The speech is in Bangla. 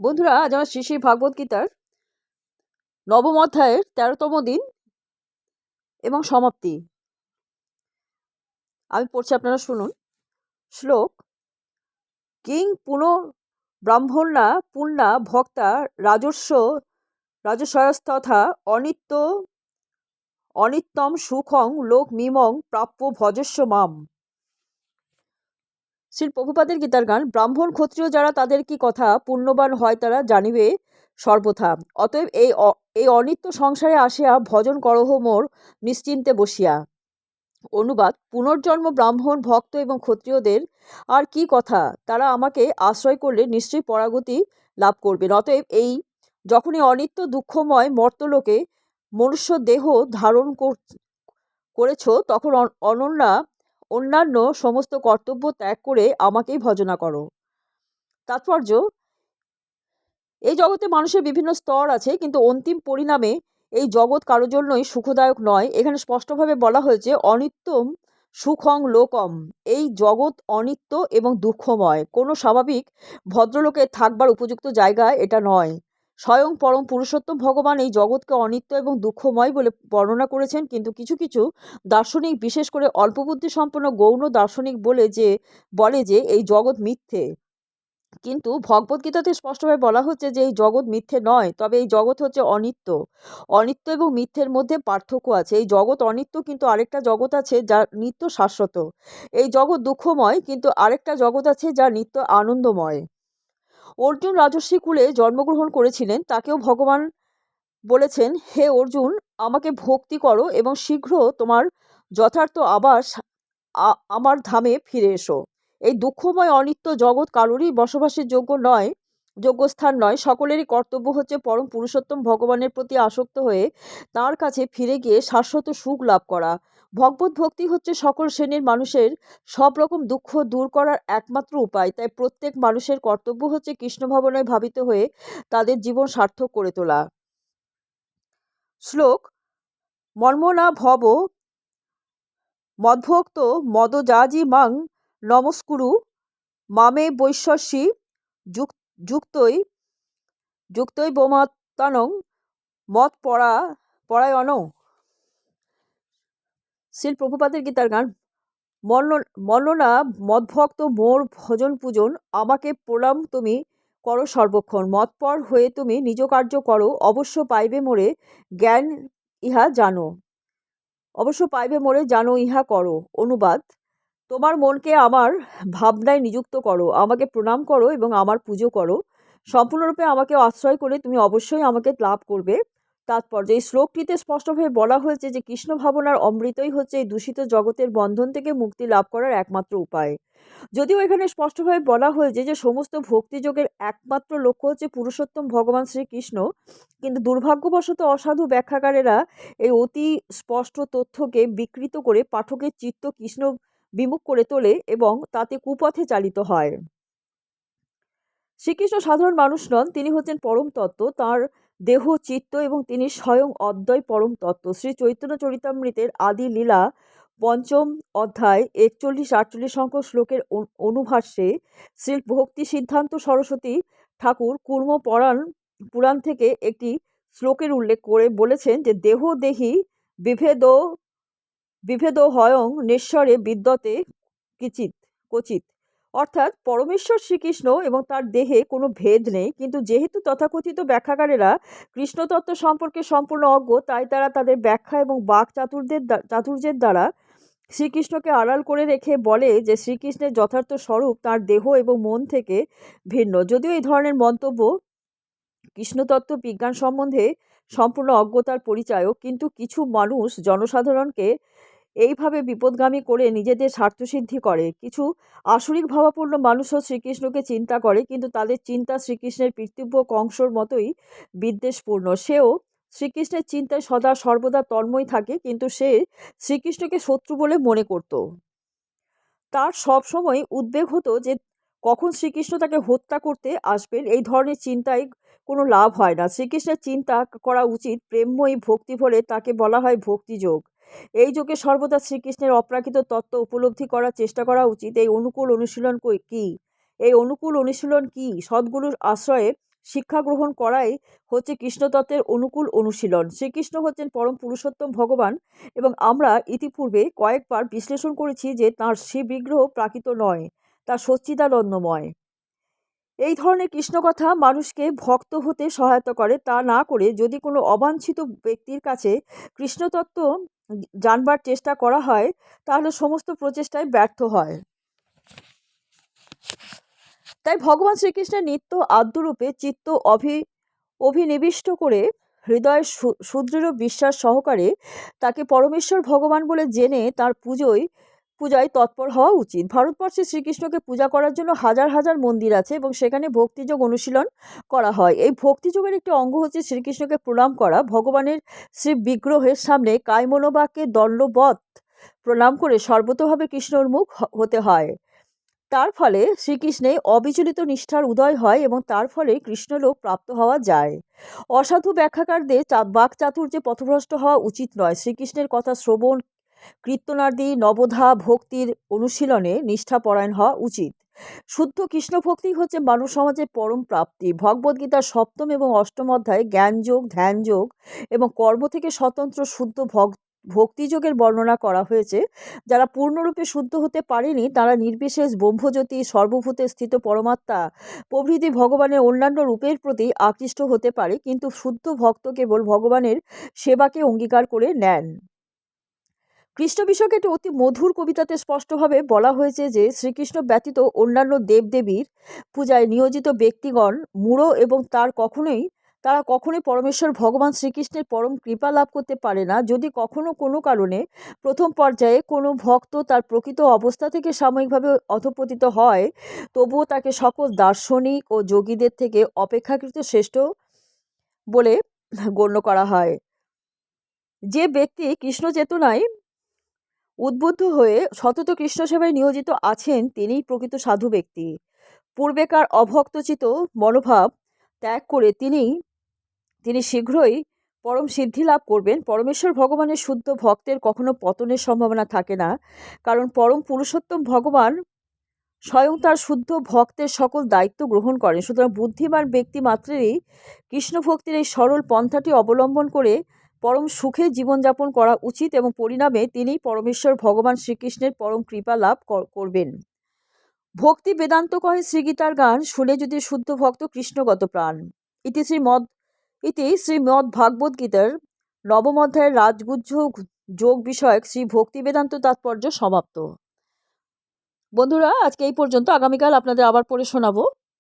বন্ধুরা, আজ আমার শ্রী শ্রী ভাগবত গীতার নবম অধ্যায়ের 13তম দিন এবং সমাপ্তি। আমি পড়ছি, আপনারা শুনুন। শ্লোক: কিং পুনঃ ব্রাহ্মণা পুণ্যা ভক্তা রাজস্বয়স্তথা অনিত্যম সুখং লোক মিমং প্রাপ্য ভজস্ব মাম। শ্রী প্রভুপাদের গীতার গান। ব্রাহ্মণ ক্ষত্রিয় যারা, তাদের কি কথা পুণ্যবান হয় তারা জানিবে সর্বথা। অতএব এই অনিত্য সংসারে আসিয়া ভজন করহ মোর নিশ্চিন্তে বসিয়া। অনুবাদ: পুনর্জন্ম ব্রাহ্মণ, ভক্ত এবং ক্ষত্রিয়দের আর কি কথা, তারা আমাকে আশ্রয় করলে নিশ্চয়ই পরাগতি লাভ করবেন। অতএব যখন এই অনিত্য দুঃখময় মর্তলোকে মনুষ্য দেহ ধারণ করেছ, তখন অন্যান্য সমস্ত কর্তব্য ত্যাগ করে আমাকেই ভজনা করো। তাৎপর্য: এই জগতে মানুষের বিভিন্ন স্তর আছে, কিন্তু অন্তিম পরিণামে এই জগৎ কারোর জন্যই সুখদায়ক নয়। এখানে স্পষ্টভাবে বলা হয়েছে অনিত্যম সুখং লোকম। এই জগৎ অনিত্য এবং দুঃখময়, কোনো স্বাভাবিক ভদ্রলোকের থাকবার উপযুক্ত জায়গা এটা নয়। স্বয়ং পরম পুরুষোত্তম ভগবান এই জগৎকে অনিত্য এবং দুঃখময় বলে বর্ণনা করেছেন, কিন্তু কিছু কিছু দার্শনিক, বিশেষ করে অল্পবুদ্ধি সম্পন্ন গৌণ দার্শনিক বলে যে এই জগৎ মিথ্যে। কিন্তু ভগবদ্গীতাতে স্পষ্টভাবে বলা হচ্ছে যে এই জগৎ মিথ্যে নয়, তবে এই জগৎ হচ্ছে অনিত্য। অনিত্য এবং মিথ্যের মধ্যে পার্থক্য আছে। এই জগৎ অনিত্য, কিন্তু আরেকটা জগৎ আছে যা নিত্য শাশ্বত। এই জগৎ দুঃখময়, কিন্তু আরেকটা জগৎ আছে যা নিত্য আনন্দময়। অর্জুন রাজর্ষি কুলে জন্মগ্রহণ করেছিলেন। তাকেও ভগবান বলেছেন, হে অর্জুন, আমাকে ভক্তি করো এবং শীঘ্র তোমার যথার্থ আবাস আমার ধামে ফিরে এসো। এই দুঃখময় অনিত্য জগৎ কারোরই বসবাসের যোগ্য স্থান নয়। সকলেরই কর্তব্য হচ্ছে পরম পুরুষোত্তম ভগবানের প্রতি আসক্ত হয়ে তার কাছে ফিরে গিয়ে শাশ্বত সুখ লাভ করা। ভগবত ভক্তি হচ্ছে সকল শ্রেণীর মানুষের সব রকম দুঃখ দূর করার একমাত্র উপায়। তাই প্রত্যেক মানুষের কর্তব্য হচ্ছে কৃষ্ণ ভাবনায় ভাবিত হয়ে তাদের জীবন সার্থক করে তোলা। শ্লোক: মর্মনা ভব মদ্ভক্ত মদযাজি মাং নমস্কুরু মামে বৈশ্বসী যুক্তই বোমাত্মানং মত পরায়ণ। শ্রীল প্রভুপাদের গীতার গান। মল্লনা মদভক্ত মোর ভজন পূজন, আমাকে প্রণাম তুমি করো সর্বক্ষণ। মতপর হয়ে তুমি নিজ কার্য করো, অবশ্য পাইবে মোরে জ্ঞান ইহা জানো। অবশ্য পাইবে মোরে জানো ইহা করো। অনুবাদ: তোমার মনকে আমার ভাবনায় নিযুক্ত করো, আমাকে প্রণাম করো এবং আমার পুজো করো। সম্পূর্ণরূপে আমাকে আশ্রয় করে তুমি অবশ্যই আমাকে লাভ করবে। তাৎপর্য: এই শ্লোকটিতে স্পষ্টভাবে বলা হয়েছে যে কৃষ্ণ ভাবনার অমৃতই হচ্ছে এই দূষিত জগতের বন্ধন থেকে মুক্তি লাভ করার একমাত্র উপায়। যদিও এখানে স্পষ্টভাবে বলা হয়েছে যে সমস্ত ভক্তিযোগের একমাত্র লক্ষ্য হচ্ছে পুরুষোত্তম ভগবান শ্রীকৃষ্ণ, কিন্তু দুর্ভাগ্যবশত অসাধু ব্যাখ্যাকারেরা এই অতি স্পষ্ট তথ্যকে বিকৃত করে পাঠকের চিত্ত কৃষ্ণ বিমুখ করে তোলে এবং তাতে কুপথে চালিত হয়। শ্রীকৃষ্ণ সাধারণ মানুষ নন, তিনি হচ্ছেন পরম তত্ত্ব। তাঁর দেহ, চিত্ত এবং তিনি স্বয়ং অদ্বয় পরম তত্ত্ব। শ্রী চৈতন্য চরিতামৃতের আদি লীলা ৫ম অধ্যায় ৪১-৪৮ সংখ্যক শ্লোকের অনুভাষ্যে শ্রী ভক্তি সিদ্ধান্ত সরস্বতী ঠাকুর কুর্ম পুরাণ থেকে একটি শ্লোকের উল্লেখ করে বলেছেন যে দেহ দেহি বিভেদ হয়ং নেশ্বরে বিদ্যতে কচিত। অর্থাৎ পরমেশ্বর শ্রীকৃষ্ণ এবং তার দেহে কোনো ভেদ নেই, কিন্তু যেহেতু তথাকথিত ব্যাখ্যাকারেরা কৃষ্ণতত্ত্ব সম্পর্কে সম্পূর্ণ অজ্ঞ, তাই তারা তাদের ব্যাখ্যা এবং বাক চাতুর্যের দ্বারা শ্রীকৃষ্ণকে আড়াল করে রেখে বলে যে শ্রীকৃষ্ণের যথার্থ স্বরূপ তার দেহ এবং মন থেকে ভিন্ন। যদিও এই ধরনের মন্তব্য কৃষ্ণতত্ত্ব বিজ্ঞান সম্বন্ধে সম্পূর্ণ অজ্ঞতার পরিচায়ক, কিন্তু কিছু মানুষ জনসাধারণকে এইভাবে বিপদগামী করে নিজেদের স্বার্থসিদ্ধি করে। কিছু আসরিক ভাবাপন্ন মানুষও শ্রীকৃষ্ণকে চিন্তা করে, কিন্তু তাদের চিন্তা শ্রীকৃষ্ণের পিতৃব্য কংসর মতোই বিদ্বেষপূর্ণ। সেও শ্রীকৃষ্ণের চিন্তায় সদা সর্বদা তন্ময় থাকে, কিন্তু সে শ্রীকৃষ্ণকে শত্রু বলে মনে করত। তার সবসময় উদ্বেগ হতো যে কখন শ্রীকৃষ্ণ তাকে হত্যা করতে আসবেন। এই ধরনের চিন্তায় কোনো লাভ হয় না। শ্রীকৃষ্ণের চিন্তা করা উচিত প্রেমময়ী ভক্তি ভরে, তাকে বলা হয় ভক্তিযোগ। এই যোগে সর্বদা শ্রীকৃষ্ণের অপ্রাকৃত তত্ত্ব উপলব্ধি করার চেষ্টা করা উচিত। এই অনুকূল অনুশীলন কি? সদ্গুরুর আশ্রয়ে শিক্ষা গ্রহণ করাই হচ্ছে কৃষ্ণতত্ত্বের অনুকূল অনুশীলন। শ্রীকৃষ্ণ হচ্ছেন পরম পুরুষোত্তম ভগবান এবং আমরা ইতিপূর্বে কয়েকবার বিশ্লেষণ করেছি যে তাঁর শ্রীবিগ্রহ প্রাকৃত নয়, তা সচ্চিদানন্দময়। এই ধরনের কৃষ্ণকথা মানুষকে ভক্ত হতে সহায়তা করে, তা না করে যদি কোনো অবাঞ্ছিত ব্যক্তির কাছে কৃষ্ণতত্ত্ব জানবার চেষ্টা করা হয় তাহলে সমস্ত প্রচেষ্টায় ব্যর্থ হয়। তাই ভগবান শ্রীকৃষ্ণের নিত্য আদ্যরূপে চিত্ত অভিনিবিষ্ট করে হৃদয়ের সুদৃঢ় বিশ্বাস সহকারে তাকে পরমেশ্বর ভগবান বলে জেনে তার পূজায় তৎপর হওয়া উচিত। ভারতবর্ষে শ্রীকৃষ্ণকে পূজা করার জন্য হাজার হাজার মন্দির আছে এবং সেখানে ভক্তিযোগ অনুশীলন করা হয়। এই ভক্তিযোগের একটি অঙ্গ হচ্ছে শ্রীকৃষ্ণকে প্রণাম করা। ভগবানের শ্রী বিগ্রহের সামনে কায়মনোবাক্যে দণ্ডবৎ প্রণাম করে সর্বতোভাবে কৃষ্ণোন্মুখ হতে হয়। তার ফলে শ্রীকৃষ্ণে অবিচলিত নিষ্ঠার উদয় হয় এবং তার ফলে কৃষ্ণলোক প্রাপ্ত হওয়া যায়। অসাধু ব্যাখ্যাকারদের বাকচাতুর্যে পথভ্রষ্ট হওয়া উচিত নয়। শ্রীকৃষ্ণের কথা শ্রবণ, কীর্তনাদি, নবধা ভক্তির অনুশীলনে নিষ্ঠাপরায়ণ হওয়া উচিত। শুদ্ধ কৃষ্ণ ভক্তি হচ্ছে মানব সমাজের পরম প্রাপ্তি। ভগবদ্গীতার 7ম এবং 8ম অধ্যায়ে জ্ঞানযোগ, ধ্যানযোগ এবং কর্ম থেকে স্বতন্ত্র শুদ্ধ ভক্তিযোগের বর্ণনা করা হয়েছে। যারা পূর্ণরূপে শুদ্ধ হতে পারেনি তারা নির্বিশেষ ব্রহ্মজ্যোতি, সর্বভূতে স্থিত পরমাত্মা প্রভৃতি ভগবানের অন্যান্য রূপের প্রতি আকৃষ্ট হতে পারে, কিন্তু শুদ্ধ ভক্ত কেবল ভগবানের সেবাকে অঙ্গীকার করে নেন। কৃষ্ণ বিষয়কে একটি অতি মধুর কবিতাতে স্পষ্টভাবে বলা হয়েছে যে শ্রীকৃষ্ণ ব্যতীত অন্যান্য দেবদেবীর পূজায় নিয়োজিত ব্যক্তিগণ মূঢ় এবং তারা কখনোই পরমেশ্বর ভগবান শ্রীকৃষ্ণের পরম কৃপা লাভ করতে পারে না। যদি কখনো কোনো কারণে প্রথম পর্যায়ে কোনো ভক্ত তার প্রকৃত অবস্থা থেকে সাময়িকভাবে অধঃপতিত হয়, তবুও তাকে সকল দার্শনিক ও যোগীদের থেকে অপেক্ষাকৃত শ্রেষ্ঠ বলে গণ্য করা হয়। যে ব্যক্তি কৃষ্ণ চেতনায় উদ্বুদ্ধ হয়ে সতত কৃষ্ণ সেবায় নিয়োজিত আছেন তিনিই প্রকৃত সাধু ব্যক্তি। পূর্বেকার অভক্তচিত মনোভাব ত্যাগ করে তিনি শীঘ্রই পরম সিদ্ধি লাভ করবেন। পরমেশ্বর ভগবানের শুদ্ধ ভক্তের কখনো পতনের সম্ভাবনা থাকে না, কারণ পরম পুরুষোত্তম ভগবান স্বয়ং তার শুদ্ধ ভক্তের সকল দায়িত্ব গ্রহণ করেন। সুতরাং বুদ্ধিমান ব্যক্তি মাত্রেরই কৃষ্ণ ভক্তির এই সরল পন্থাটি অবলম্বন করে পরম সুখে জীবনযাপন করা উচিত এবং পরিণামে তিনি পরমেশ্বর ভগবান শ্রীকৃষ্ণের পরম কৃপা লাভ করবেন। ভক্তি বেদান্ত কহে শ্রীগীতার গান, শুনে যদি শুদ্ধ ভক্ত কৃষ্ণগত প্রাণ। ইতি শ্রীমদ্ ভাগবত গীতার 9ম অধ্যায়ের রাজগুহ্য যোগ বিষয়ক শ্রী ভক্তি বেদান্ত তাৎপর্য সমাপ্ত। বন্ধুরা, আজকে এই পর্যন্ত। আগামীকাল আপনাদের আবার পড়ে শোনাবো।